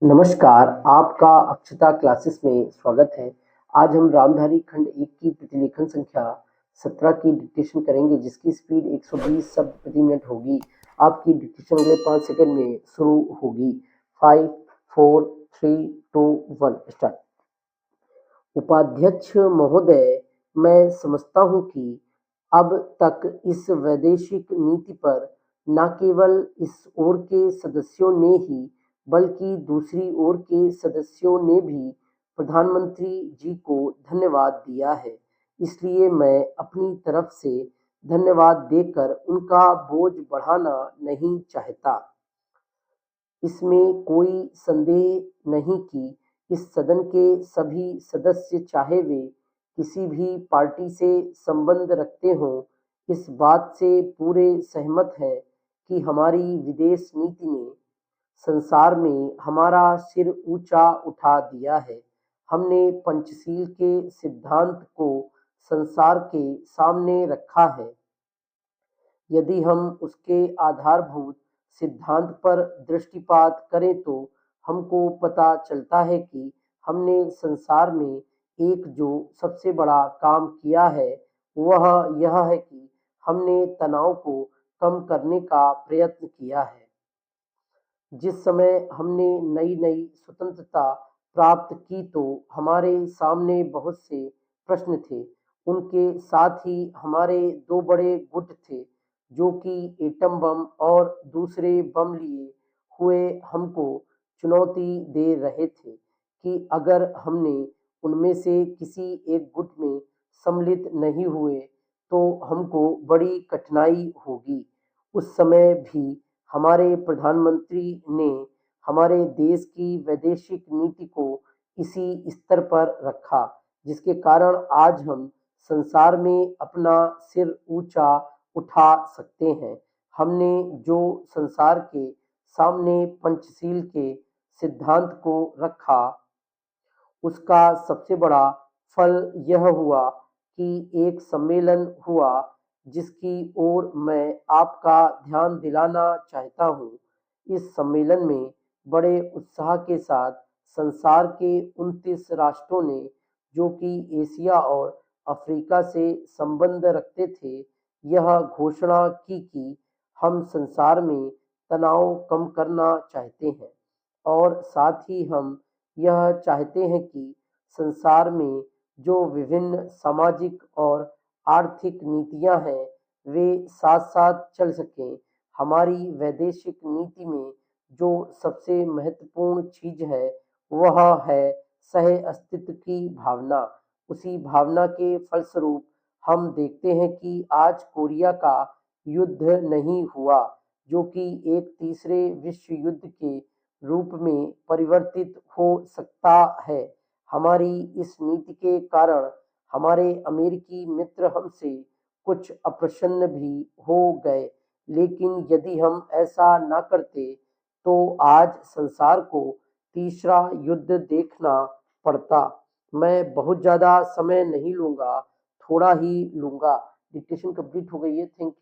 नमस्कार, आपका अक्षता क्लासेस में स्वागत है। आज हम रामधारी खंड 1 की प्रतिलेखन संख्या 17 की डिक्टेशन करेंगे, जिसकी स्पीड 120 शब्द प्रति मिनट होगी। आपकी डिक्टेशन अगले 5 सेकंड में शुरू होगी। 5, 4, 3, 2, 1 स्टार्ट। उपाध्यक्ष महोदय, मैं समझता हूँ कि अब तक इस वैदेशिक नीति पर न केवल इस ओर के सदस्यों ने ही बल्कि दूसरी ओर के सदस्यों ने भी प्रधानमंत्री जी को धन्यवाद दिया है। इसलिए मैं अपनी तरफ से धन्यवाद देकर उनका बोझ बढ़ाना नहीं चाहता। इसमें कोई संदेह नहीं कि इस सदन के सभी सदस्य, चाहे वे किसी भी पार्टी से संबंध रखते हों, इस बात से पूरे सहमत हैं कि हमारी विदेश नीति ने संसार में हमारा सिर ऊंचा उठा दिया है। हमने पंचशील के सिद्धांत को संसार के सामने रखा है। यदि हम उसके आधारभूत सिद्धांत पर दृष्टिपात करें तो हमको पता चलता है कि हमने संसार में एक जो सबसे बड़ा काम किया है वह यह है कि हमने तनाव को कम करने का प्रयत्न किया है। जिस समय हमने नई नई स्वतंत्रता प्राप्त की तो हमारे सामने बहुत से प्रश्न थे। उनके साथ ही हमारे दो बड़े गुट थे जो कि एटम बम और दूसरे बम लिए हुए हमको चुनौती दे रहे थे कि अगर हमने उनमें से किसी एक गुट में सम्मिलित नहीं हुए तो हमको बड़ी कठिनाई होगी। उस समय भी हमारे प्रधानमंत्री ने हमारे देश की वैदेशिक नीति को इसी स्तर पर रखा, जिसके कारण आज हम संसार में अपना सिर ऊंचा उठा सकते हैं। हमने जो संसार के सामने पंचशील के सिद्धांत को रखा, उसका सबसे बड़ा फल यह हुआ कि एक सम्मेलन हुआ जिसकी ओर मैं आपका ध्यान दिलाना चाहता हूँ। इस सम्मेलन में बड़े उत्साह के साथ संसार के 29 राष्ट्रों ने, जो कि एशिया और अफ्रीका से संबंध रखते थे, यह घोषणा की कि हम संसार में तनाव कम करना चाहते हैं और साथ ही हम यह चाहते हैं कि संसार में जो विभिन्न सामाजिक और आर्थिक नीतियां हैं वे साथ साथ चल सकें। हमारी वैदेशिक नीति में जो सबसे महत्वपूर्ण चीज है वह है सह अस्तित्व की भावना। उसी भावना के फलस्वरूप हम देखते हैं कि आज कोरिया का युद्ध नहीं हुआ, जो कि एक तीसरे विश्व युद्ध के रूप में परिवर्तित हो सकता है। हमारी इस नीति के कारण हमारे अमेरिकी मित्र हमसे कुछ अप्रसन्न भी हो गए, लेकिन यदि हम ऐसा न करते तो आज संसार को तीसरा युद्ध देखना पड़ता। मैं बहुत ज़्यादा समय नहीं लूँगा, थोड़ा ही लूँगा। डिक्टेशन कंप्लीट हो गई है। Thank you.